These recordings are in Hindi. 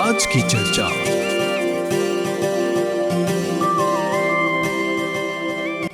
आज की चर्चा।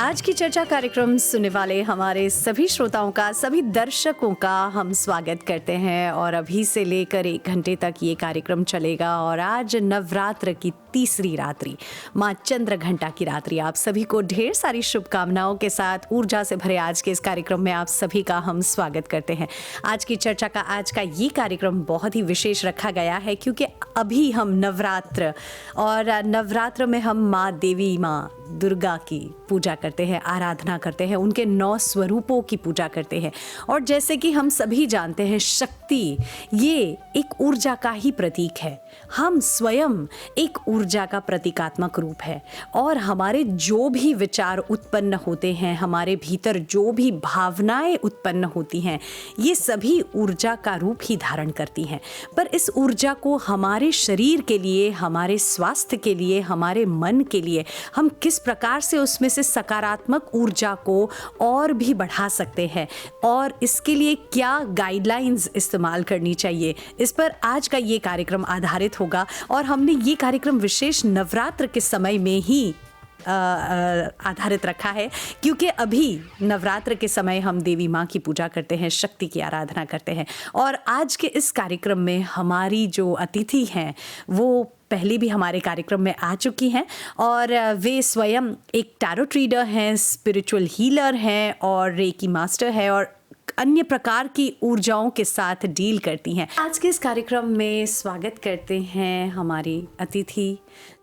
आज की चर्चा कार्यक्रम सुनने वाले हमारे सभी श्रोताओं का, सभी दर्शकों का हम स्वागत करते हैं और अभी से लेकर 1 घंटे तक ये कार्यक्रम चलेगा। और आज नवरात्र की तीसरी रात्रि, माँ चंद्रघंटा की रात्रि, आप सभी को ढेर सारी शुभकामनाओं के साथ ऊर्जा से भरे आज के इस कार्यक्रम में आप सभी का हम स्वागत करते हैं। आज की चर्चा का आज का ये कार्यक्रम बहुत ही विशेष रखा गया है क्योंकि अभी हम नवरात्र और नवरात्र में हम माँ देवी, माँ दुर्गा की पूजा करते हैं, आराधना करते हैं, उनके 9 स्वरूपों की पूजा करते हैं। और जैसे कि हम सभी जानते हैं, शक्ति ये एक ऊर्जा का ही प्रतीक है। हम स्वयं एक ऊर्जा का प्रतीकात्मक रूप है और हमारे जो भी विचार उत्पन्न होते हैं, हमारे भीतर जो भी भावनाएं उत्पन्न होती हैं, ये सभी ऊर्जा का रूप ही धारण करती हैं। पर इस ऊर्जा को हमारे शरीर के लिए, हमारे स्वास्थ्य के लिए, हमारे मन के लिए हम किस प्रकार से उसमें से सकारात्मक ऊर्जा को और भी बढ़ा सकते हैं और इसके लिए क्या गाइडलाइंस इस्तेमाल करनी चाहिए, इस पर आज का ये कार्यक्रम आधारित होगा। और हमने ये कार्यक्रम विशेष नवरात्र के समय में ही आधारित रखा है क्योंकि अभी नवरात्र के समय हम देवी माँ की पूजा करते हैं, शक्ति की आराधना करते हैं। और आज के इस कार्यक्रम में हमारी जो अतिथि हैं वो पहले भी हमारे कार्यक्रम में आ चुकी हैं और वे स्वयं एक टैरोट रीडर हैं, स्पिरिचुअल हीलर हैं और रेकी मास्टर है और अन्य प्रकार की ऊर्जाओं के साथ डील करती हैं। आज के इस कार्यक्रम में स्वागत करते हैं हमारी अतिथि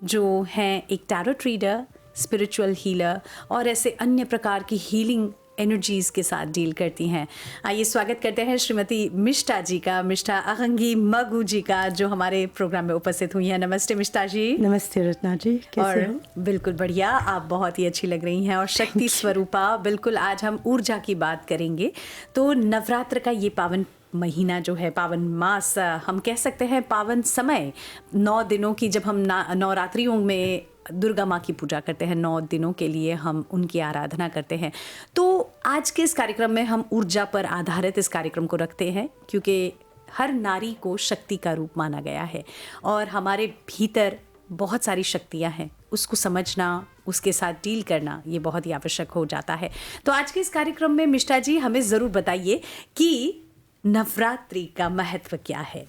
जो हैं एक टैरोट रीडर, स्पिरिचुअल हीलर और ऐसे अन्य प्रकार की हीलिंग एनर्जीज के साथ डील करती हैं। आइए स्वागत करते हैं श्रीमती मिष्टा जी का, मिष्टा अहंगी मगू जी का, जो हमारे प्रोग्राम में उपस्थित हुई हैं। नमस्ते मिष्टा जी। नमस्ते रत्ना जी, कैसे हो? बिल्कुल बढ़िया, आप बहुत ही अच्छी लग रही हैं और शक्ति स्वरूपा। बिल्कुल, आज हम ऊर्जा की बात करेंगे। तो नवरात्र का ये पावन महीना जो है, पावन मास, हम कह सकते हैं पावन समय, 9 दिनों की, जब हम नवरात्रियों में दुर्गा माँ की पूजा करते हैं, 9 दिनों के लिए हम उनकी आराधना करते हैं। तो आज के इस कार्यक्रम में हम ऊर्जा पर आधारित इस कार्यक्रम को रखते हैं क्योंकि हर नारी को शक्ति का रूप माना गया है और हमारे भीतर बहुत सारी शक्तियाँ हैं, उसको समझना, उसके साथ डील करना ये बहुत ही आवश्यक हो जाता है। तो आज के इस कार्यक्रम में मिष्टा जी हमें ज़रूर बताइए कि नवरात्रि का महत्व क्या है।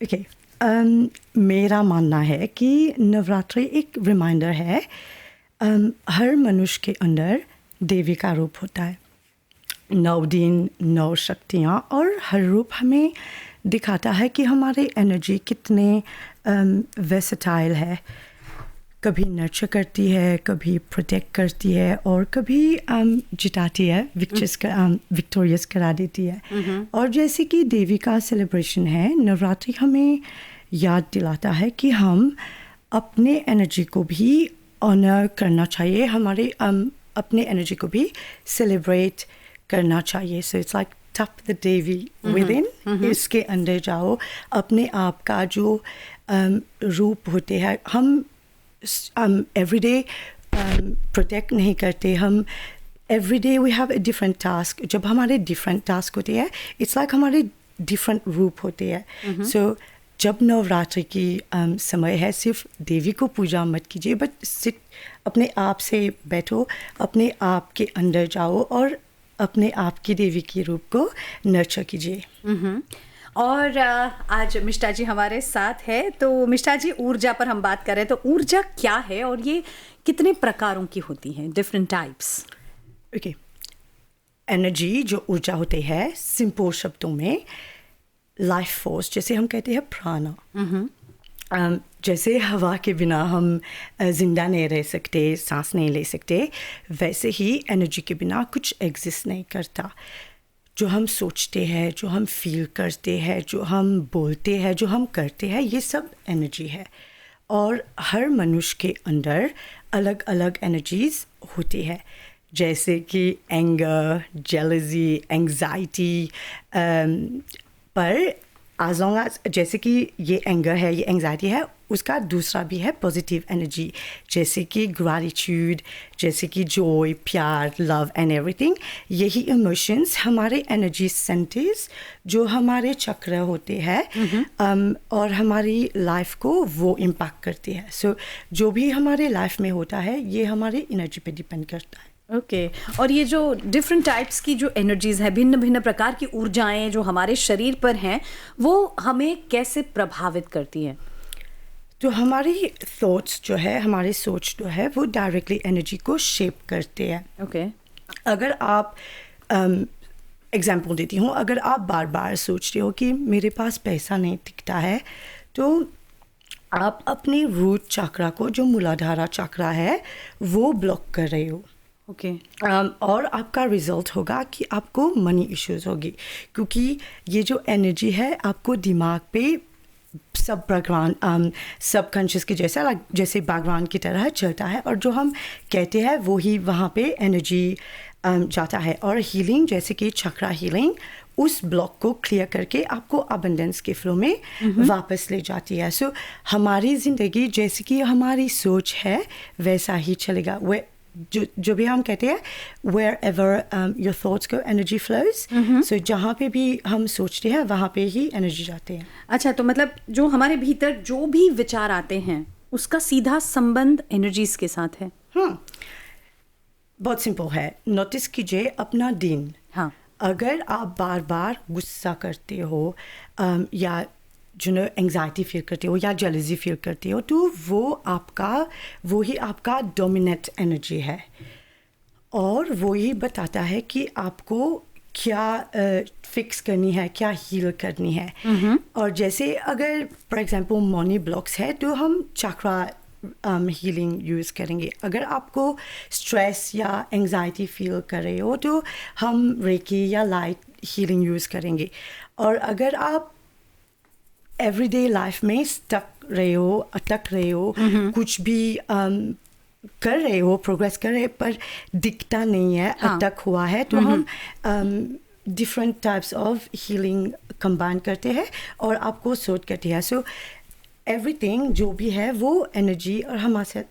ओके, मेरा मानना है कि नवरात्रि एक रिमाइंडर है। हर मनुष्य के अंदर देवी का रूप होता है। 9 दिन, 9 शक्तियाँ, और हर रूप हमें दिखाता है कि हमारे एनर्जी कितने वेर्सेटाइल है। कभी नर्चर करती है, कभी प्रोटेक्ट करती है और कभी जिताती है, विक्टोरियस करा देती है। और जैसे कि देवी का सेलिब्रेशन है, नवरात्रि हमें याद दिलाता है कि हम अपने एनर्जी को भी ऑनर करना चाहिए, हमारे अपने एनर्जी को भी सेलिब्रेट करना चाहिए। So it's like tub the Devi with in, इसके अंदर जाओ। अपने आप का जो रूप होते हैं, हम every day प्रोटेक्ट नहीं करते, हम every day we have a different task। जब हमारे different task होते हैं, it's like हमारे different रूप होते हैं। so जब नवरात्रि की समय है, सिर्फ देवी को पूजा मत कीजिए, बट सिर्फ अपने आप से बैठो, अपने आप के अंदर जाओ और अपने आप की देवी के रूप को नर्चर कीजिए। और आज मिष्टा जी हमारे साथ है। तो मिष्टा जी, ऊर्जा पर हम बात कर रहे हैं, तो ऊर्जा क्या है और ये कितने प्रकारों की होती हैं, डिफरेंट टाइप्स? ओके, एनर्जी जो ऊर्जा होती है, सिंपल शब्दों में लाइफ फोर्स, जैसे हम कहते हैं प्राणा। जैसे हवा के बिना हम जिंदा नहीं रह सकते, सांस नहीं ले सकते, वैसे ही एनर्जी के बिना कुछ एग्जिस्ट नहीं करता। जो हम सोचते हैं, जो हम फील करते हैं, जो हम बोलते हैं, जो हम करते हैं, ये सब एनर्जी है। और हर मनुष्य के अंदर अलग अलग एनर्जीज होती है, जैसे कि एंगर, जेलसी, एंग्जाइटी। पर as long as, जैसे कि ये एंगर है, ये एंग्जाइटी है, उसका दूसरा भी है पॉजिटिव एनर्जी, जैसे कि ग्रैटिट्यूड, जैसे कि जॉय, प्यार, लव एंड एवरीथिंग। यही इमोशंस हमारे एनर्जी सेंटर्स जो हमारे चक्र होते हैं और हमारी लाइफ को वो इम्पैक्ट करती है। सो जो भी हमारे लाइफ में होता है ये हमारे एनर्जी पे डिपेंड करता है। ओके और ये जो डिफरेंट टाइप्स की जो एनर्जीज है, भिन्न भिन्न प्रकार की ऊर्जाएं जो हमारे शरीर पर हैं, वो हमें कैसे प्रभावित करती हैं? तो हमारी थॉट्स जो है, हमारे सोच जो है वो डायरेक्टली एनर्जी को शेप करते हैं। ओके अगर आप एग्जांपल देती हूँ, अगर आप बार बार सोचते हो कि मेरे पास पैसा नहीं टिकता है, तो आप अपने रूट चक्रा को, जो मूलाधारा चक्रा है, वो ब्लॉक कर रहे हो। ओके और आपका रिजल्ट होगा कि आपको मनी इश्यूज होगी, क्योंकि ये जो एनर्जी है आपको दिमाग पे सब बैकग्राउंड सबकॉन्शियस की जैसे बैकग्राउंड की तरह चलता है, और जो हम कहते हैं वो ही वहाँ पे एनर्जी जाता है। और हीलिंग, जैसे कि चक्रा हीलिंग, उस ब्लॉक को क्लियर करके आपको अबंडेंस के फ्लो में वापस ले जाती है। सो हमारी ज़िंदगी जैसे कि हमारी सोच है वैसा ही चलेगा। जो भी हम कहते हैं wherever your thoughts go energy flows. So जहाँ पे भी हम सोचते हैं वहाँ पे ही एनर्जी जाते हैं। अच्छा, तो मतलब जो हमारे भीतर जो भी विचार आते हैं उसका सीधा संबंध एनर्जीज के साथ है। बहुत सिंपल है। नोटिस कीजिए अपना दिन। हाँ, अगर आप बार बार गुस्सा करते हो या एंग्जाइटी फील करते हो या जेलसी फील करते हो, तो वो ही आपका डोमिनेंट एनर्जी है, और वो ही बताता है कि आपको क्या फिक्स करनी है, क्या हील करनी है। और जैसे अगर फॉर एग्जांपल मनी ब्लॉक्स है तो हम चक्रा हीलिंग यूज़ करेंगे। अगर आपको स्ट्रेस या एंग्जाइटी फील कर रहे हो तो हम रेकी या लाइट हीलिंग यूज़ करेंगे। और अगर आप एवरीडे लाइफ में अटक रहे हो, कुछ भी कर रहे हो, प्रोग्रेस कर रहे हो, पर दिखता नहीं है, अटक हुआ है, तो हम different types of healing combine करते हैं और आपको सूट करती है। सो एवरीथिंग जो भी है वो एनर्जी और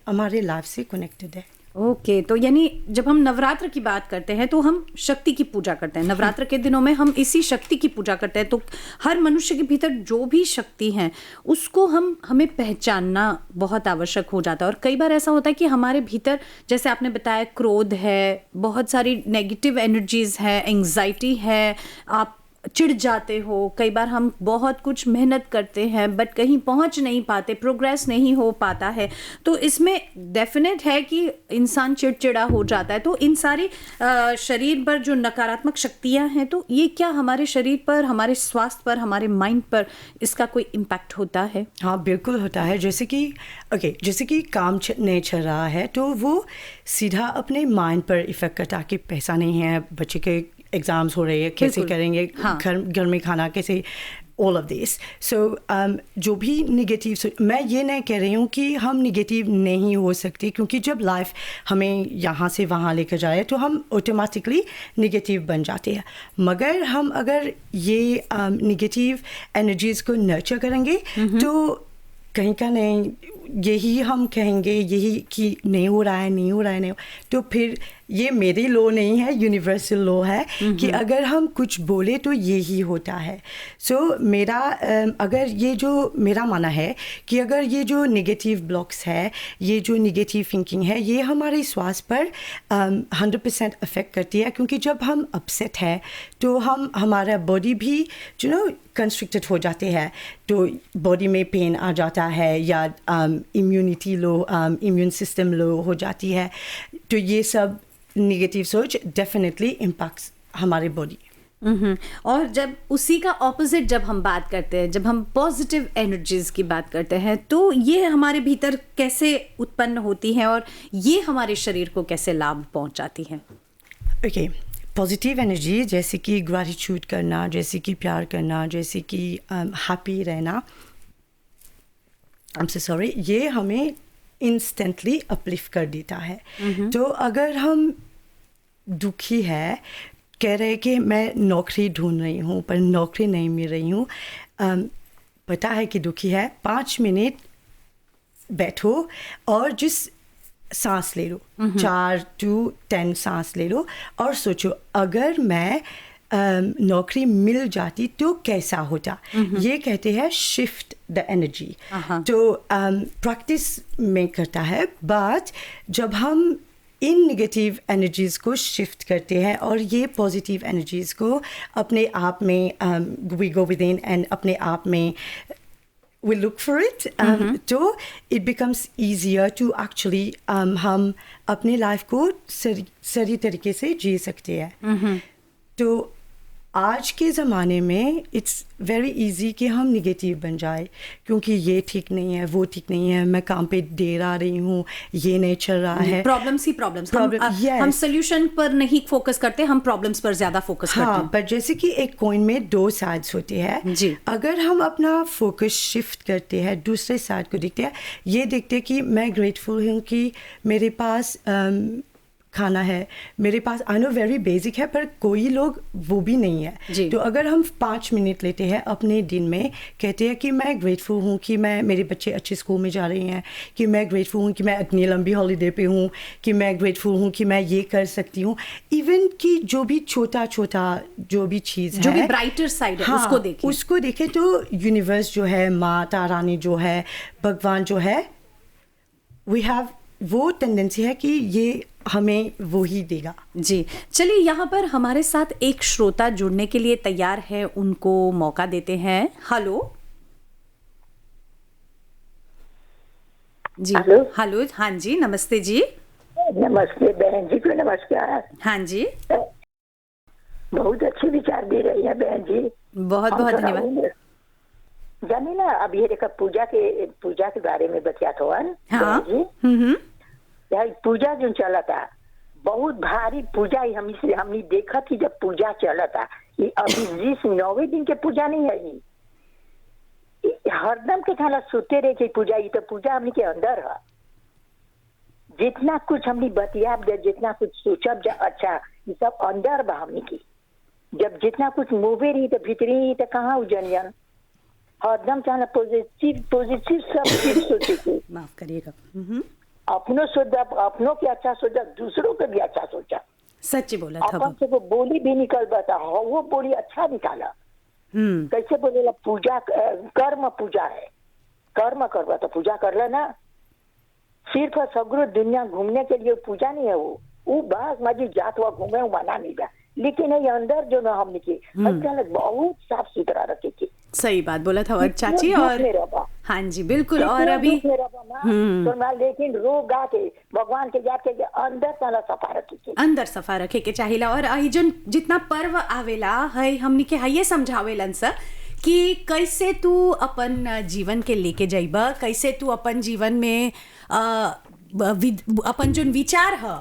हमारे लाइफ से कनेक्टेड है। ओके तो यानी जब हम नवरात्र की बात करते हैं तो हम शक्ति की पूजा करते हैं। नवरात्र के दिनों में हम इसी शक्ति की पूजा करते हैं। तो हर मनुष्य के भीतर जो भी शक्ति है उसको हमें पहचानना बहुत आवश्यक हो जाता है। और कई बार ऐसा होता है कि हमारे भीतर, जैसे आपने बताया, क्रोध है, बहुत सारी नेगेटिव एनर्जीज है, एंग्जाइटी है, आप चिढ़ जाते हो, कई बार हम बहुत कुछ मेहनत करते हैं बट कहीं पहुंच नहीं पाते, प्रोग्रेस नहीं हो पाता है, तो इसमें डेफिनेट है कि इंसान चिड़चिड़ा हो जाता है। तो इन सारी शरीर पर जो नकारात्मक शक्तियां हैं, तो ये क्या हमारे शरीर पर, हमारे स्वास्थ्य पर, हमारे माइंड पर इसका कोई इम्पैक्ट होता है? हाँ, बिल्कुल होता है। जैसे कि काम नहीं चल रहा है तो वो सीधा अपने माइंड पर इफेक्ट करता है कि पैसा नहीं है, बच्चे के एग्ज़ाम्स हो रहे हैं, कैसे करेंगे, हाँ। घर में खाना कैसे, ऑल ऑफ दिस। सो जो भी निगेटिव, मैं ये नहीं कह रही हूँ कि हम निगेटिव नहीं हो सकते, क्योंकि जब लाइफ हमें यहाँ से वहाँ लेकर जाए तो हम ऑटोमेटिकली निगेटिव बन जाते हैं। मगर हम अगर ये निगेटिव एनर्जीज़ को नर्चर करेंगे तो कहीं का नहीं, यही हम कहेंगे, यही कि नहीं हो रहा है, तो फिर ये मेरी लॉ नहीं है, यूनिवर्सल लॉ है कि अगर हम कुछ बोले तो यही होता है। सो अगर ये जो मेरा मानना है कि अगर ये जो नेगेटिव ब्लॉक्स है, ये जो नेगेटिव थिंकिंग है, ये हमारे स्वास्थ्य पर 100% अफेक्ट करती है। क्योंकि जब हम अपसेट है तो हमारा बॉडी भी कंस्ट्रिक्टेड हो जाते हैं, तो बॉडी में पेन आ जाता है या इम्यूनिटी लो, इम्यून सिस्टम लो हो जाती है। तो ये सब नेगेटिव सोच डेफिनेटली इम्पैक्ट्स हमारे बॉडी। और जब उसी का ऑपोजिट जब हम बात करते हैं, जब हम पॉजिटिव एनर्जीज की बात करते हैं, तो ये हमारे भीतर कैसे उत्पन्न होती हैं और ये हमारे शरीर को कैसे लाभ पहुंचाती हैं? ओके, पॉजिटिव एनर्जी जैसे कि ग्रैटिट्यूड करना, जैसे कि प्यार करना, जैसे कि हैप्पी रहना, ये हमें इंस्टेंटली अपलिफ्ट कर देता है। तो अगर हम दुखी है, कह रहे कि मैं नौकरी ढूंढ रही हूँ पर नौकरी नहीं मिल रही हूँ, पता है कि दुखी है, 5 मिनट बैठो और जिस सांस ले लो, 4 to 10 सांस ले लो और सोचो अगर मैं नौकरी मिल जाती तो कैसा होता। ये कहते हैं शिफ्ट द एनर्जी। तो प्रैक्टिस में करता है, बट जब हम इन नेगेटिव एनर्जीज को शिफ्ट करते हैं और ये पॉजिटिव एनर्जीज को अपने आप में we go within and अपने आप में we look for it, तो it becomes easier to actually हम अपने लाइफ को सही तरीके से जी सकते हैं। तो आज के ज़माने में इट्स वेरी इजी कि हम निगेटिव बन जाए, क्योंकि ये ठीक नहीं है, वो ठीक नहीं है, मैं काम पे देर आ रही हूँ, ये नहीं चल रहा है। प्रॉब्लम्स ही प्रॉब्लम्स, हम सोल्यूशन पर नहीं फोकस करते, हम प्रॉब्लम्स पर ज़्यादा फोकस करते हैं। पर जैसे कि एक कॉइन में 2 साइड्स होते हैं जी। अगर हम अपना फोकस शिफ्ट करते हैं, दूसरे साइड को देखते हैं, ये देखते हैं कि मैं ग्रेटफुल हूँ कि मेरे पास खाना है, मेरे पास आई नो वेरी बेसिक है, पर कोई लोग वो भी नहीं है जी। तो अगर हम 5 मिनट लेते हैं अपने दिन में, कहते हैं कि मैं ग्रेटफुल हूँ कि मैं मेरे बच्चे अच्छे स्कूल में जा रहे हैं, कि मैं ग्रेटफुल हूँ कि मैं इतनी लंबी हॉलीडे पे हूँ, कि मैं ग्रेटफुल हूँ कि मैं ये कर सकती हूँ, इवन कि जो भी छोटा छोटा जो भी चीज़ जो है, भी ब्राइटर साइड है, उसको देखें तो यूनिवर्स जो है, माता रानी जो है, भगवान जो है, वी हैव वो टेंडेंसी है कि ये हमें वो ही देगा। जी, चलिए यहाँ पर हमारे साथ एक श्रोता जुड़ने के लिए तैयार है, उनको मौका देते हैं। हेलो जी। हेलो, हाँ जी, नमस्ते जी। नमस्ते बहन जी को नमस्कार। हाँ जी, बहुत अच्छे विचार दे रही है बहन जी, बहुत बहुत धन्यवाद। जाने ना, अब ये देखा पूजा के बारे में बचा तो हाँ। जी, पूजा जो चला था, बहुत भारी पूजा ही हमने देखा थी जब पूजा चला था। ये अभी जिस 9वें दिन के पूजा नहीं है, ये हरदम के खाना सोते रहे कि पूजा, ये तो पूजा हमने के अंदर है। जितना कुछ हमने बतिया, जितना कुछ सोचा, अच्छा ये सब अंदर बा हमने की। जब जितना कुछ मुँहे रही तो भीतरी ही तो कहाँ उजनियन, हरदम चाहना पॉजिटिव सब चीज सोचे थी। माफ करिएगा। अपनों सोचा, अपनों के अच्छा सोचा, दूसरों के भी अच्छा सोचा। सच्ची बोला था। अपन से वो बोली भी निकल बता, वो बोली अच्छा निकाला। कैसे बोलेला, पूजा कर्म पूजा है, कर्म करवा तो पूजा कर लेना। सिर्फ सगरो दुनिया घूमने के लिए पूजा नहीं है, वो बस मजी जात हुआ घूमे वो मना नहीं था, लेकिन ये अंदर जो ना हमने की बहुत साफ सुथरा रखे थी। सही बात बोला था चाची। और हाँ जी बिल्कुल। और अभी लेकिन रोग गा के भगवान के याद के अंदर साला सफा रखे के, अंदर सफा रखे के चाहिला। और आई जन जितना पर्व आवेला है, हमनी के ये समझावेलन सर कि कैसे तू अपन जीवन के लेके जाइबा, कैसे तू अपन जीवन में अपन जो विचार है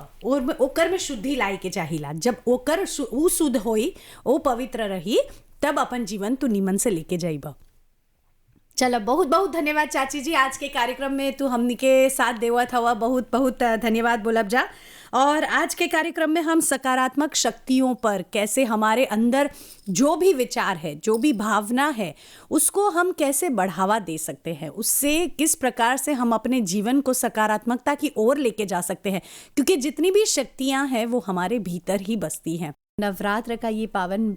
ओकर में शुद्धि लाई के चाहिला। जब ओकर उ शुद्ध होई, ओ पवित्र रही, तब अपन जीवन तू निमन से लेके जाइबा। चलो, बहुत बहुत धन्यवाद चाची जी, आज के कार्यक्रम में तू हमनी के साथ देवत हवा, बहुत बहुत धन्यवाद बोलब जा। और आज के कार्यक्रम में हम सकारात्मक शक्तियों पर, कैसे हमारे अंदर जो भी विचार है, जो भी भावना है, उसको हम कैसे बढ़ावा दे सकते हैं, उससे किस प्रकार से हम अपने जीवन को सकारात्मकता की ओर लेके जा सकते हैं, क्योंकि जितनी भी शक्तियां हैं वो हमारे भीतर ही बसती हैं। नवरात्र का ये पावन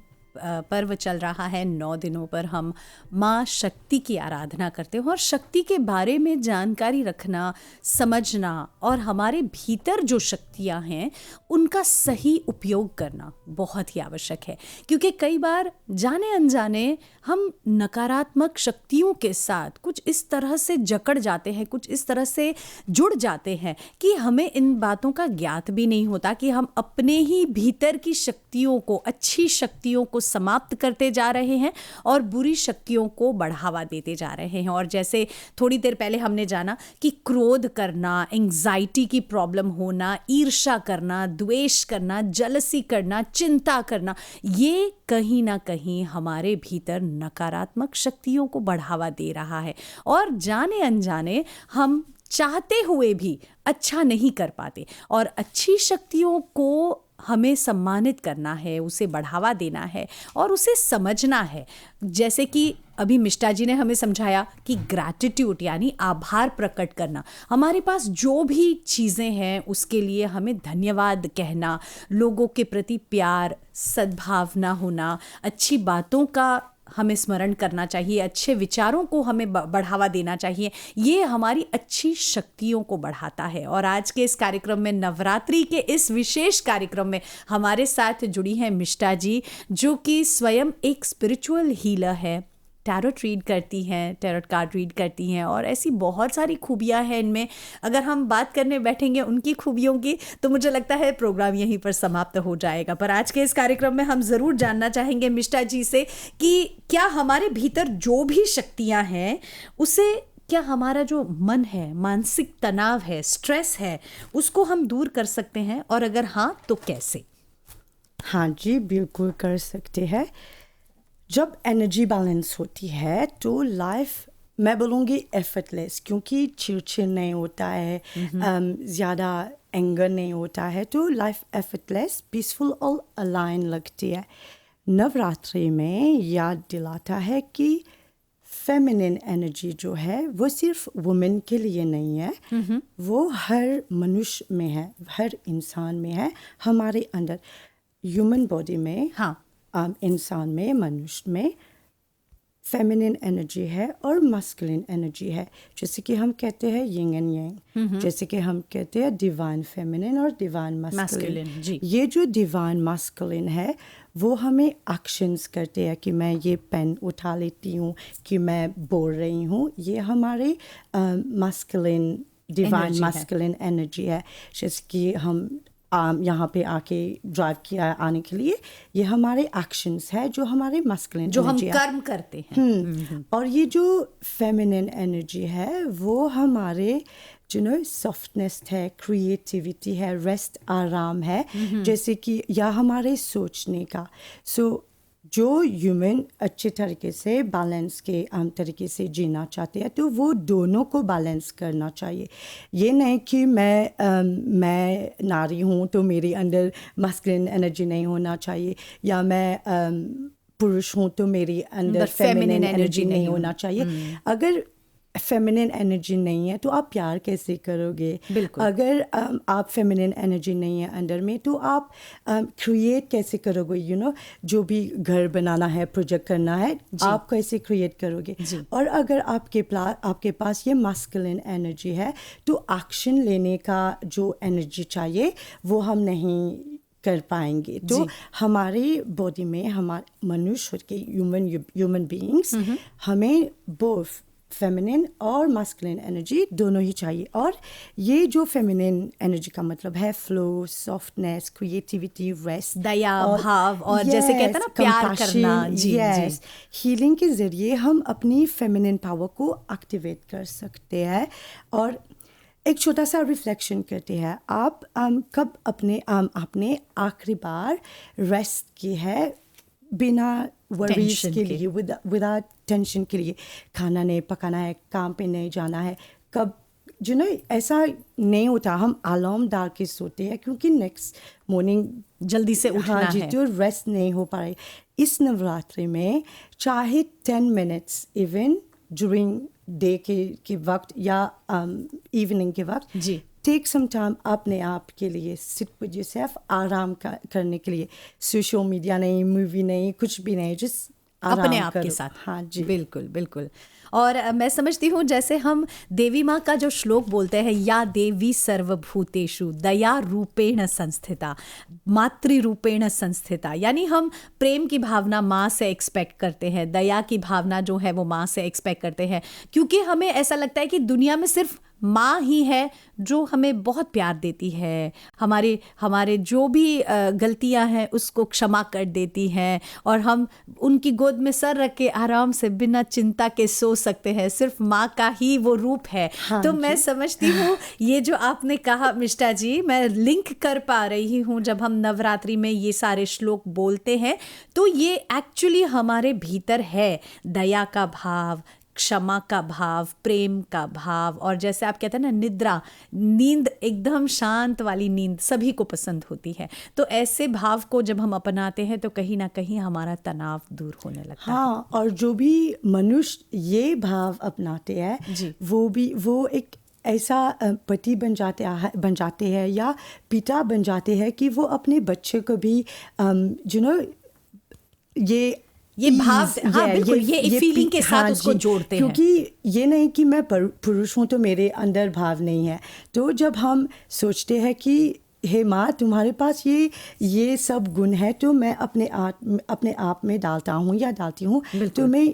पर्व चल रहा है, 9 दिनों पर हम माँ शक्ति की आराधना करते हैं। और शक्ति के बारे में जानकारी रखना, समझना और हमारे भीतर जो शक्तियाँ हैं उनका सही उपयोग करना बहुत ही आवश्यक है, क्योंकि कई बार जाने अनजाने हम नकारात्मक शक्तियों के साथ कुछ इस तरह से जकड़ जाते हैं, कुछ इस तरह से जुड़ जाते हैं कि हमें इन बातों का ज्ञात भी नहीं होता कि हम अपने ही भीतर की शक्तियों को, अच्छी शक्तियों को समाप्त करते जा रहे हैं और बुरी शक्तियों को बढ़ावा देते जा रहे हैं। और जैसे थोड़ी देर पहले हमने जाना कि क्रोध करना, एंग्जाइटी की प्रॉब्लम होना, ईर्ष्या करना, द्वेष करना, जलसी करना, चिंता करना, ये कहीं ना कहीं हमारे भीतर नकारात्मक शक्तियों को बढ़ावा दे रहा है और जाने अनजाने हम चाहते हुए भी अच्छा नहीं कर पाते। और अच्छी शक्तियों को हमें सम्मानित करना है, उसे बढ़ावा देना है और उसे समझना है। जैसे कि अभी मिष्टा जी ने हमें समझाया कि ग्रैटिट्यूड यानी आभार प्रकट करना, हमारे पास जो भी चीज़ें हैं उसके लिए हमें धन्यवाद कहना, लोगों के प्रति प्यार, सद्भावना होना, अच्छी बातों का हमें स्मरण करना चाहिए, अच्छे विचारों को हमें बढ़ावा देना चाहिए। ये हमारी अच्छी शक्तियों को बढ़ाता है। और आज के इस कार्यक्रम में, नवरात्रि के इस विशेष कार्यक्रम में हमारे साथ जुड़ी हैं मिष्टा जी, जो कि स्वयं एक स्पिरिचुअल हीलर है, टैरोट रीड करती हैं, टैरोट कार्ड रीड करती हैं और ऐसी बहुत सारी खूबियां हैं इनमें। अगर हम बात करने बैठेंगे उनकी खूबियों की तो मुझे लगता है प्रोग्राम यहीं पर समाप्त हो जाएगा। पर आज के इस कार्यक्रम में हम ज़रूर जानना चाहेंगे मिष्टा जी से कि क्या हमारे भीतर जो भी शक्तियां हैं उसे, क्या हमारा जो मन है, मानसिक तनाव है, स्ट्रेस है, उसको हम दूर कर सकते हैं, और अगर हाँ तो कैसे? हाँ जी, बिल्कुल कर सकते हैं। जब एनर्जी बैलेंस होती है तो लाइफ, मैं बोलूँगी एफर्टलेस, क्योंकि चिड़चिड़ नहीं होता है, ज़्यादा एंगर नहीं होता है, तो लाइफ एफर्टलेस, पीसफुल और अलाइन लगती है। नवरात्रि में याद दिलाता है कि फेमिनिन एनर्जी जो है वो सिर्फ वुमेन के लिए नहीं है, वो हर मनुष्य में है, हर इंसान में है, हमारे अंदर ह्यूमन बॉडी में, हाँ, इंसान में, मनुष्य में फेमिनिन एनर्जी है और मस्कुलिन एनर्जी है। जैसे कि हम कहते हैं यिंग एंड यांग, जैसे कि हम कहते हैं डिवाइन फेमिनिन और डिवाइन मस्कुलिन। जी। ये जो डिवाइन मस्कुलिन है वो हमें एक्शंस करते हैं कि मैं ये पेन उठा लेती हूँ, कि मैं बोल रही हूँ, ये हमारे मस्कुलिन, डिवाइन मस्कुलिन एनर्जी है। जैसे कि हम यहाँ पे आके ड्राइव किया आने के लिए, ये हमारे एक्शंस है जो हमारे मस्कुलिन, जो हम कर्म करते हैं। और ये जो फेमिनिन एनर्जी है वो हमारे सॉफ्टनेस है, क्रिएटिविटी है, रेस्ट, आराम है, जैसे कि या हमारे सोचने का। जो ह्यूमन अच्छे तरीके से बैलेंस के तरीके से जीना चाहते हैं तो वो दोनों को बैलेंस करना चाहिए। ये नहीं कि मैं नारी हूँ तो मेरे अंदर मस्कुलिन एनर्जी नहीं होना चाहिए, या मैं पुरुष हूँ तो मेरे अंदर फेमिनिन एनर्जी नहीं होना चाहिए। अगर फेमिनिन एनर्जी नहीं है तो आप प्यार कैसे करोगे? अगर आप फेमिनिन एनर्जी नहीं है अंदर में तो आप क्रिएट कैसे करोगे? जो भी घर बनाना है, प्रोजेक्ट करना है, आप कैसे क्रिएट करोगे? और अगर आपके पास ये मस्कुलिन एनर्जी है तो एक्शन लेने का जो एनर्जी चाहिए वो हम नहीं कर पाएंगे। तो हमारे बॉडी में, हमारे मनुष्य के ह्यूमन बीइंग्स, हमें बोथ फेमिनिन और मस्कुलिन एनर्जी दोनों ही चाहिए। और ये जो फेमिनिन एनर्जी का मतलब है फ्लो, सॉफ्टनेस, क्रिएटिविटी, रेस्ट, दया भाव, और जैसे कहते हैं ना प्यार करना। यस, हीलिंग के जरिए हम अपनी फेमिनिन पावर को एक्टिवेट कर सकते हैं। और एक छोटा सा रिफ्लेक्शन करते हैं, आप कब आपने आखिरी बार रेस्ट की है बिना वरीज के लिए, विदाउट टेंशन के लिए? खाना नहीं पकाना है, काम पे नहीं जाना है, कब ऐसा नहीं होता, हम अलार्म डाल के सोते हैं क्योंकि नेक्स्ट मॉर्निंग जल्दी से उठना है, तो रेस्ट नहीं हो पा रही। इस नवरात्रि में चाहे 10 मिनट्स इवन ड्यूरिंग डे के वक्त या इवनिंग के वक्त, टेक सम टाइम अपने आप के लिए, सिट विद योरसेल्फ, आराम करने के लिए। सोशल मीडिया नहीं, मूवी नहीं, कुछ भी नहीं, जस्ट अपने आप के साथ। हाँ जी, बिल्कुल बिल्कुल। और मैं समझती हूँ जैसे हम देवी माँ का जो श्लोक बोलते हैं, या देवी सर्वभूतेषु दया रूपेण संस्थिता मातृ रूपेण संस्थिता, यानी हम प्रेम की भावना माँ से एक्सपेक्ट करते हैं, दया की भावना जो है वो माँ से एक्सपेक्ट करते हैं, क्योंकि हमें ऐसा लगता है कि दुनिया में सिर्फ माँ ही है जो हमें बहुत प्यार देती है, हमारे जो भी गलतियां हैं उसको क्षमा कर देती हैं, और हम उनकी गोद में सर रख के आराम से बिना चिंता के सो सकते हैं। सिर्फ माँ का ही वो रूप है। तो मैं समझती हूँ ये जो आपने कहा मिष्टा जी, मैं लिंक कर पा रही हूँ, जब हम नवरात्रि में ये सारे श्लोक बोलते हैं तो ये एक्चुअली हमारे भीतर है, दया का भाव, क्षमा का भाव, प्रेम का भाव, और जैसे आप कहते हैं ना निद्रा, नींद एकदम शांत वाली नींद सभी को पसंद होती है। तो ऐसे भाव को जब हम अपनाते हैं तो कहीं ना कहीं हमारा तनाव दूर होने लगता है। हाँ, और जो भी मनुष्य ये भाव अपनाते हैं जी। वो एक ऐसा पति बन जाते हैं या पिता बन जाते हैं कि वो अपने बच्चे को भी ये भाव, हाँ बिल्कुल, ये एक फीलिंग के साथ उसको जी, जोड़ते हैं। क्योंकि ये नहीं कि मैं पुरुष हूँ तो मेरे अंदर भाव नहीं है। तो जब हम सोचते हैं कि हे माँ तुम्हारे पास ये सब गुण है, तो मैं अपने आप में डालता हूँ या डालती हूँ, तो मैं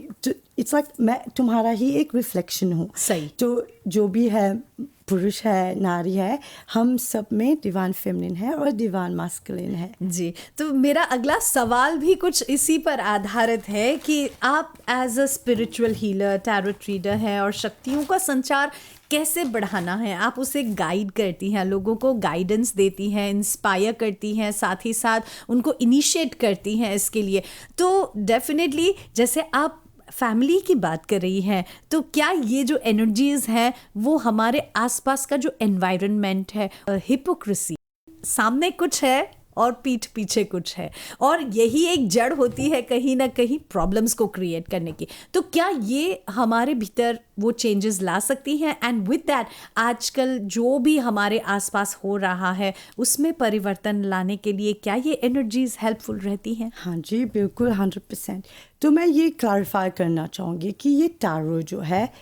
इट्स लाइक मैं तुम्हारा ही एक रिफ्लेक्शन हूँ। सही। तो जो भी है, पुरुष है, नारी है, हम सब में डिवाइन फेमिनिन है और डिवाइन मास्कुलिन है। जी, तो मेरा अगला सवाल भी कुछ इसी पर आधारित है कि आप as a spiritual healer, tarot reader हैं और शक्तियों का संचार कैसे बढ़ाना है, आप उसे गाइड करती हैं, लोगों को गाइडेंस देती हैं, इंस्पायर करती हैं, साथ ही साथ उनको इनिशिएट करती हैं इसके लिए। तो डेफिनेटली जैसे आप फैमिली की बात कर रही हैं, तो क्या ये जो एनर्जीज हैं वो हमारे आसपास का जो एनवायरनमेंट है, हिपोक्रेसी, सामने कुछ है और पीठ पीछे कुछ है, और यही एक जड़ होती है कहीं ना कहीं प्रॉब्लम्स को क्रिएट करने की। तो क्या ये हमारे भीतर वो चेंजेस ला सकती हैं? एंड विद दैट आजकल जो भी हमारे आसपास हो रहा है उसमें परिवर्तन लाने के लिए क्या ये एनर्जीज हेल्पफुल रहती हैं? हाँ जी, बिल्कुल 100%। तो मैं ये क्लैरिफाई करना चाहूँगी कि ये टैरो जो है,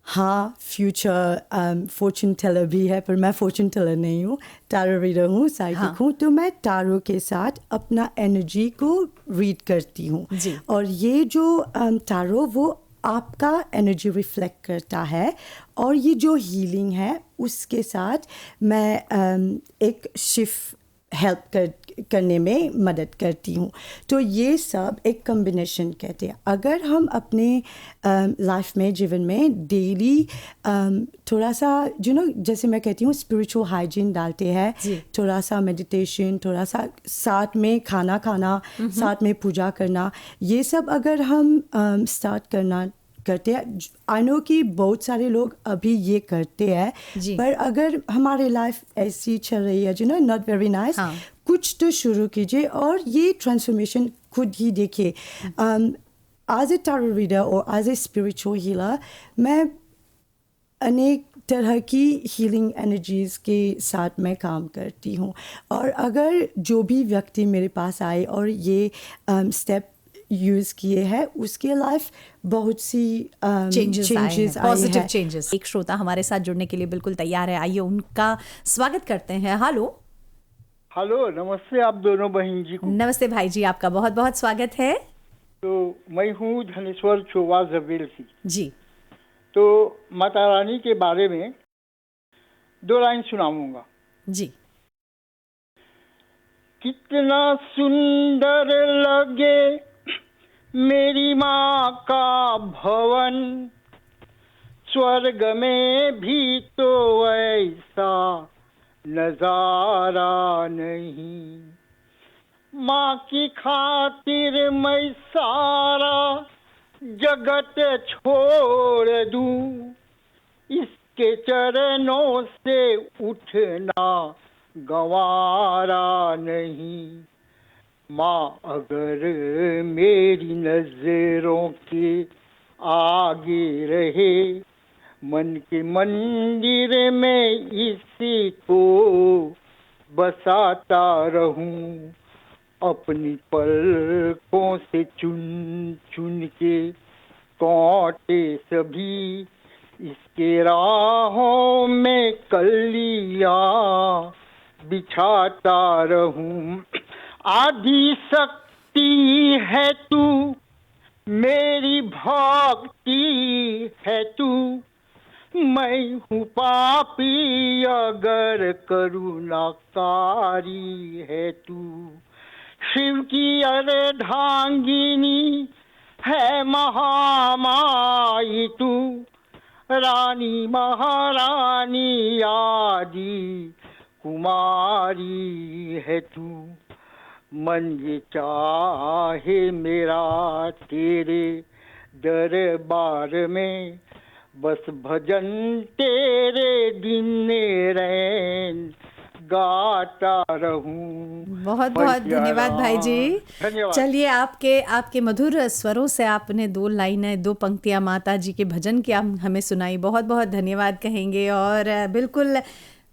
हाँ फ्यूचर फॉर्चून टेलर भी है, पर मैं फॉर्चून टेलर नहीं हूँ, टैरो रीडर हूँ, साइकिक हूँ। तो मैं टैरो के साथ अपना एनर्जी को रीड करती हूँ, और ये जो टैरो वो आपका एनर्जी रिफ्लेक्ट करता है, और ये जो हीलिंग है उसके साथ मैं एक शिफ्ट हेल्प करने में मदद करती हूँ। तो ये सब एक कॉम्बिनेशन कहते हैं। अगर हम अपने लाइफ में, जीवन में डेली थोड़ा सा जैसे मैं कहती हूँ स्पिरिचुअल हाइजीन डालते हैं, थोड़ा सा मेडिटेशन, थोड़ा सा साथ में खाना खाना, साथ में पूजा करना, ये सब अगर हम स्टार्ट करते हैं, आई नो कि बहुत सारे लोग अभी ये करते हैं, पर अगर हमारे लाइफ ऐसी चल रही है नॉट वेरी नाइस, कुछ तो शुरू कीजिए और ये ट्रांसफॉर्मेशन खुद ही देखिए। एज ए टैरो रीडर और एज ए स्पिरिचुअल हीलर मैं अनेक तरह की हीलिंग एनर्जीज़ के साथ मैं काम करती हूँ, और अगर जो भी व्यक्ति मेरे पास आए और ये स्टेप यूज़ किए हैं, उसके लाइफ बहुत सी चेंजेस आए हैं, पॉजिटिव चेंजेस। एक श्रोता हमारे साथ जुड़ने के लिए बिल्कुल तैयार है, आइए उनका स्वागत करते हैं। हेलो, नमस्ते आप दोनों बहन जी को। नमस्ते भाई जी, आपका बहुत बहुत स्वागत है। तो मैं हूँ धनेश्वर चोवा जबेल की जी। तो माता रानी के बारे में 2 लाइन सुनाऊंगा जी। कितना सुंदर लगे मेरी माँ का भवन, स्वर्ग में भी तो ऐसा नजारा नहीं। माँ की खातिर मैं सारा जगत छोड़ दूं, इसके चरणों से उठना गवारा नहीं। माँ अगर मेरी नजरों के आगे रहे, मन के मंदिर में इसी को बसाता रहूं। अपनी पलकों से चुन चुन के कांटे सभी इसके राहों में कलियां बिछाता रहूं। आदि शक्ति है तू, मेरी भक्ति है तू, मैं हूँ पापी अगर करुणाकारी है तू। शिव की अर्धांगिनी है महामाई तू, रानी महारानी आदि कुमारी है तू। मन ये चाहे मेरा तेरे दरबार में, बस भजन तेरे दिन रैन गाता रहूं। बहुत बहुत मैया धन्यवाद भाई जी। धन्यवाद। चलिए, आपके आपके मधुर स्वरों से आपने 2 लाइनें 2 पंक्तियां माता जी के भजन की हमें सुनाई। बहुत बहुत धन्यवाद कहेंगे। और बिल्कुल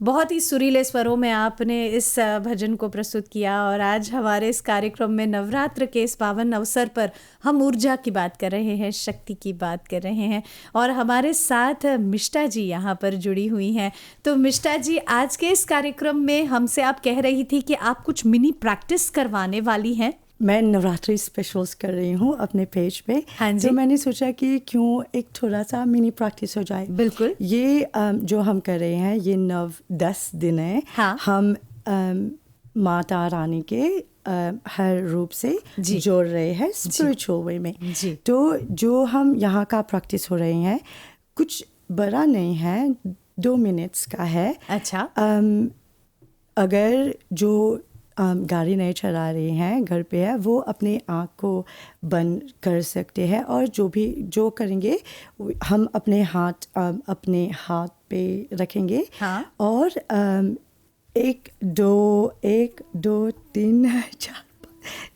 बहुत ही सुरीले स्वरों में आपने इस भजन को प्रस्तुत किया। और आज हमारे इस कार्यक्रम में नवरात्र के इस पावन अवसर पर हम ऊर्जा की बात कर रहे हैं, शक्ति की बात कर रहे हैं। और हमारे साथ मिष्टा जी यहाँ पर जुड़ी हुई हैं। तो मिष्टा जी, आज के इस कार्यक्रम में हमसे आप कह रही थी कि आप कुछ मिनी प्रैक्टिस करवाने वाली हैं। मैं नवरात्रि स्पेशल्स कर रही हूँ अपने पेज पे। हाँ जी। तो मैंने सोचा कि क्यों एक थोड़ा सा मिनी प्रैक्टिस हो जाए। बिल्कुल। ये जो हम कर रहे हैं ये 9-10 दिन है। हाँ। हम माता रानी के हर रूप से जी। जोड़ रहे हैं स्पिरिचुअल वे में। जी। तो जो हम यहाँ का प्रैक्टिस हो रहे हैं कुछ बड़ा नहीं है, 2 मिनट्स का है। अच्छा। अगर जो गाड़ी नहीं चला रहे हैं, घर पे है, वो अपने आँख को बंद कर सकते हैं। और जो करेंगे हम अपने हाथ पे रखेंगे। हाँ। और 1 2 3 4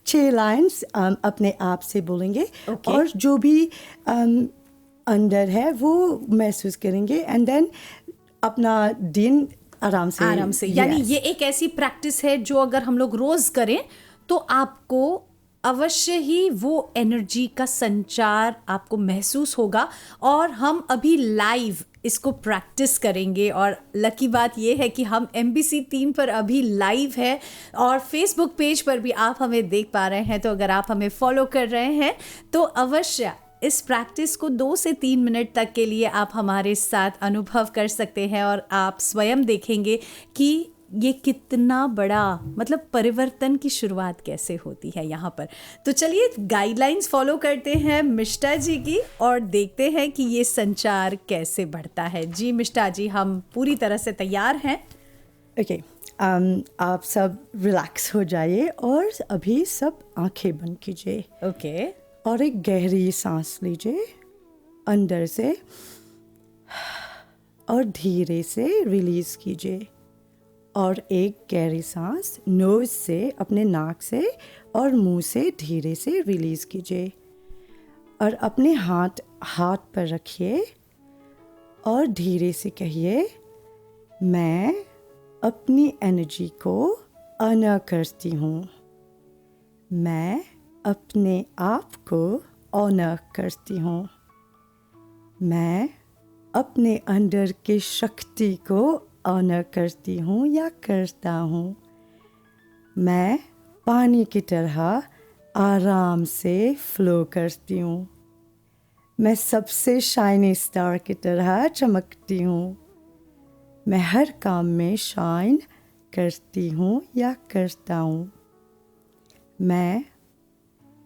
6 लाइन्स अपने आप से बोलेंगे। Okay. और जो भी अंदर है वो महसूस करेंगे। एंड देन अपना दिन आराम से। यानी ये एक ऐसी प्रैक्टिस है जो अगर हम लोग रोज करें तो आपको अवश्य ही वो एनर्जी का संचार आपको महसूस होगा। और हम अभी लाइव इसको प्रैक्टिस करेंगे। और लकी बात ये है कि हम MBC 3 पर अभी लाइव है और फेसबुक पेज पर भी आप हमें देख पा रहे हैं। तो अगर आप हमें फॉलो कर रहे हैं तो अवश्य इस प्रैक्टिस को 2 से 3 मिनट तक के लिए आप हमारे साथ अनुभव कर सकते हैं। और आप स्वयं देखेंगे कि ये कितना बड़ा मतलब परिवर्तन की शुरुआत कैसे होती है यहाँ पर। तो चलिए गाइडलाइंस फॉलो करते हैं मिष्टा जी की और देखते हैं कि ये संचार कैसे बढ़ता है। जी मिष्टा जी, हम पूरी तरह से तैयार हैं। ओके। आप सब रिलैक्स हो जाइए और अभी सब आंखें बंद कीजिए। ओके। और एक गहरी सांस लीजिए अंदर से और धीरे से रिलीज कीजिए। और एक गहरी सांस नोज से, अपने नाक से और मुंह से धीरे से रिलीज कीजिए। और अपने हाथ पर रखिए और धीरे से कहिए, मैं अपनी एनर्जी को ऑनर करती हूँ। मैं अपने आप को ऑनर करती हूँ। मैं अपने अंदर की शक्ति को ऑनर करती हूँ या करता हूँ। मैं पानी की तरह आराम से फ्लो करती हूँ। मैं सबसे शाइनी स्टार की तरह चमकती हूँ। मैं हर काम में शाइन करती हूँ या करता हूँ। मैं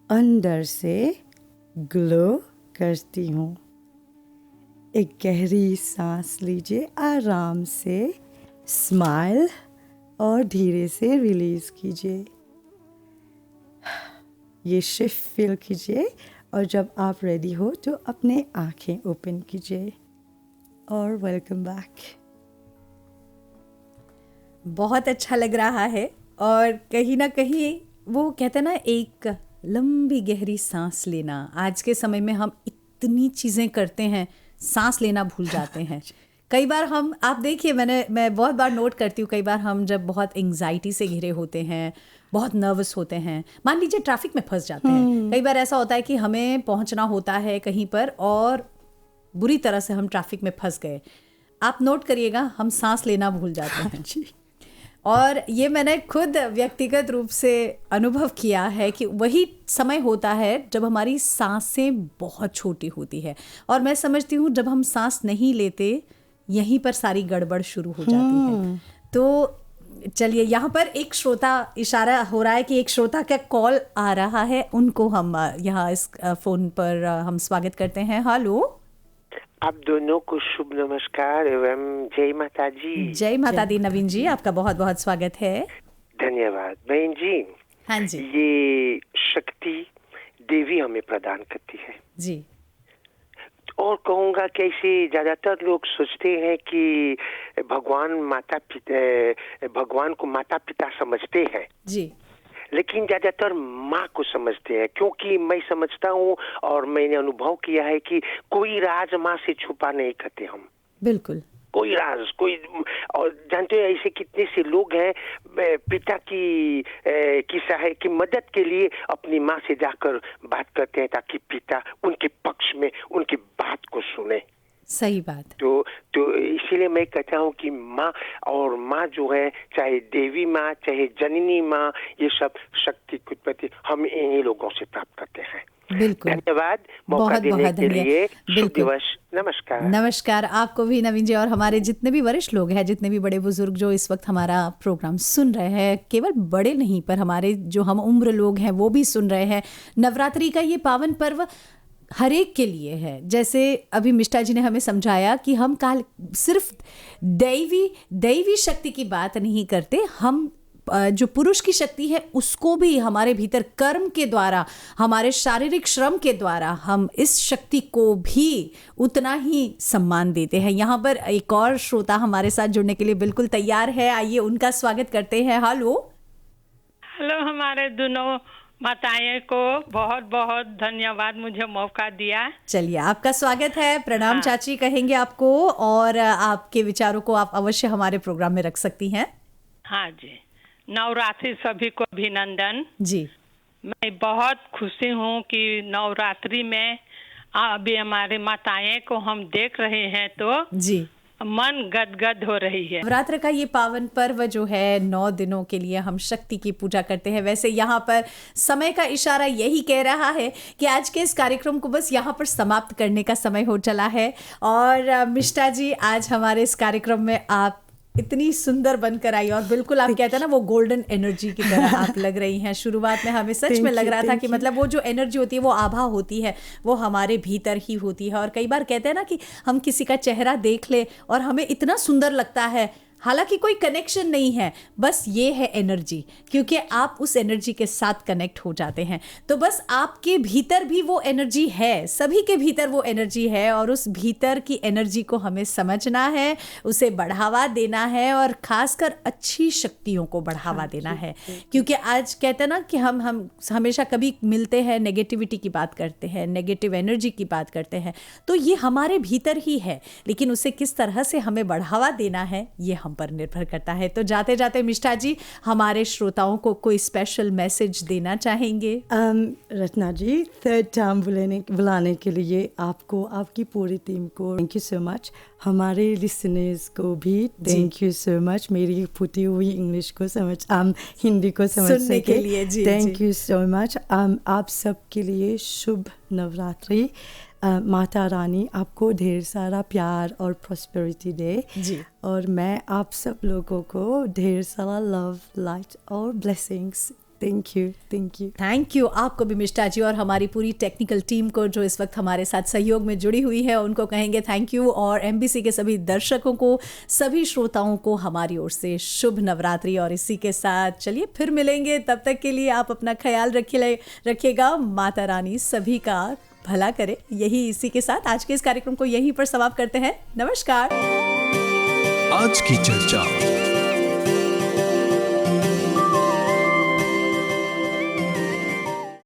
अंदर से ग्लो करती हूँ। एक गहरी सांस लीजिए आराम से, स्माइल और धीरे से रिलीज कीजिए। ये शिफ्ट फील कीजिए और जब आप रेडी हो तो अपने आंखें ओपन कीजिए। और वेलकम बैक। बहुत अच्छा लग रहा है। और कहीं ना कहीं वो कहते हैं ना, एक लंबी गहरी सांस लेना। आज के समय में हम इतनी चीज़ें करते हैं, सांस लेना भूल जाते हैं। कई बार आप देखिए, मैं बहुत बार नोट करती हूँ, कई बार हम जब बहुत एंग्जाइटी से घिरे होते हैं, बहुत नर्वस होते हैं, मान लीजिए ट्रैफिक में फंस जाते हैं। कई बार ऐसा होता है कि हमें पहुँचना होता है कहीं पर और बुरी तरह से हम ट्रैफिक में फंस गए। आप नोट करिएगा, हम सांस लेना भूल जाते हैं। और ये मैंने खुद व्यक्तिगत रूप से अनुभव किया है कि वही समय होता है जब हमारी सांसें बहुत छोटी होती है। और मैं समझती हूँ जब हम सांस नहीं लेते, यहीं पर सारी गड़बड़ शुरू हो जाती है। तो चलिए, यहाँ पर एक श्रोता, इशारा हो रहा है कि एक श्रोता का कॉल आ रहा है, उनको हम यहाँ इस फ़ोन पर हम स्वागत करते हैं। हेलो, आप दोनों को शुभ नमस्कार एवं जय माता जी। जय माता दी नवीन जी, आपका बहुत बहुत स्वागत है। धन्यवाद बहन जी। हाँ जी। ये शक्ति देवी हमें प्रदान करती है जी। और कहूँगा कि ऐसे ज़्यादातर लोग सोचते हैं कि भगवान को माता पिता समझते हैं जी, लेकिन ज़्यादातर माँ को समझते हैं, क्योंकि मैं समझता हूँ और मैंने अनुभव किया है कि कोई राज माँ से छुपा नहीं करते हम, बिल्कुल। कोई राज कोई। और जानते हो ऐसे कितने से लोग हैं पिता की मदद के लिए अपनी माँ से जाकर बात करते हैं ताकि पिता उनके पक्ष में उनकी बात को सुने। सही बात। तो इसीलिए मैं कहता हूँ कि माँ जो है, चाहे देवी माँ चाहे जननी माँ, ये सब शक्ति की उत्पत्ति हम इन्हीं लोगों से प्राप्त करते हैं। बिल्कुल, धन्यवाद मौका बहुत देने बहुत के लिए। शुभ बिल्कुल। दिवस। नमस्कार। नमस्कार आपको भी नवीन जी, और हमारे जितने भी वरिष्ठ लोग हैं, जितने भी बड़े बुजुर्ग जो इस वक्त हमारा प्रोग्राम सुन रहे हैं, केवल बड़े नहीं पर हमारे जो हम उम्र लोग हैं वो भी सुन रहे हैं। नवरात्रि का ये पावन पर्व हर एक के लिए है। जैसे अभी मिष्टा जी ने हमें समझाया कि हम काल सिर्फ दैवी शक्ति की बात नहीं करते, हम जो पुरुष की शक्ति है उसको भी हमारे भीतर कर्म के द्वारा, हमारे शारीरिक श्रम के द्वारा हम इस शक्ति को भी उतना ही सम्मान देते हैं। यहाँ पर एक और श्रोता हमारे साथ जुड़ने के लिए बिल्कुल तैयार है, आइए उनका स्वागत करते हैं। हेलो। हमारे दोनों माताएं को बहुत बहुत धन्यवाद मुझे मौका दिया। चलिए आपका स्वागत है। प्रणाम हाँ। चाची कहेंगे आपको, और आपके विचारों को आप अवश्य हमारे प्रोग्राम में रख सकती हैं। हाँ जी, नवरात्रि सभी को अभिनंदन जी। मैं बहुत खुशी हूँ कि नवरात्रि में अभी हमारे माताएं को हम देख रहे हैं तो जी मन गदगद हो रही है। नवरात्र का ये पावन पर्व जो है 9 दिनों के लिए हम शक्ति की पूजा करते हैं। वैसे यहाँ पर समय का इशारा यही कह रहा है कि आज के इस कार्यक्रम को बस यहाँ पर समाप्त करने का समय हो चला है। और मिष्टा जी, आज हमारे इस कार्यक्रम में आप इतनी सुंदर बनकर आई, और बिल्कुल आप कहते हैं ना वो गोल्डन एनर्जी की तरह आप लग रही हैं। शुरुआत में हमें सच में लग रहा था कि मतलब वो जो एनर्जी होती है, वो आभा होती है, वो हमारे भीतर ही होती है। और कई बार कहते हैं ना कि हम किसी का चेहरा देख ले और हमें इतना सुंदर लगता है, हालांकि कोई कनेक्शन नहीं है, बस ये है एनर्जी, क्योंकि आप उस एनर्जी के साथ कनेक्ट हो जाते हैं। तो बस आपके भीतर भी वो एनर्जी है, सभी के भीतर वो एनर्जी है, और उस भीतर की एनर्जी को हमें समझना है, उसे बढ़ावा देना है, और खासकर अच्छी शक्तियों को बढ़ावा देना है। क्योंकि आज कहते हैं ना कि हम हमेशा कभी मिलते हैं, नेगेटिविटी की बात करते हैं, नेगेटिव एनर्जी की बात करते हैं, तो ये हमारे भीतर ही है, लेकिन उसे किस तरह से हमें बढ़ावा देना है ये हम पर निर्भर करता है। तो जाते जाते मिष्टा जी, हमारे श्रोताओं को कोई स्पेशल मैसेज देना चाहेंगे? रत्ना जी, थर्ड टर्म बुलाने के लिए आपको, आपकी पूरी टीम को थैंक यू सो मच। हमारे लिसनर्स को भी थैंक यू सो मच, मेरी फूटी हुई इंग्लिश को हिंदी को समझने के लिए थैंक यू सो मच। आप सबके लिए शुभ नवरात्रि। माता रानी आपको ढेर सारा प्यार और प्रॉस्पेरिटी दे जी, और मैं आप सब लोगों को ढेर सारा लव, लाइट और ब्लेसिंग्स। थैंक यू आपको भी मिष्टा जी, और हमारी पूरी टेक्निकल टीम को जो इस वक्त हमारे साथ सहयोग में जुड़ी हुई है, उनको कहेंगे थैंक यू। और MBC के सभी दर्शकों को, सभी श्रोताओं को हमारी ओर से शुभ नवरात्रि। और इसी के साथ चलिए फिर मिलेंगे, तब तक के लिए आप अपना ख्याल रखिएगा। माता रानी सभी का भला करे। इसी के साथ आज के इस कार्यक्रम को यहीं पर समाप्त करते हैं। नमस्कार। आज की चर्चा।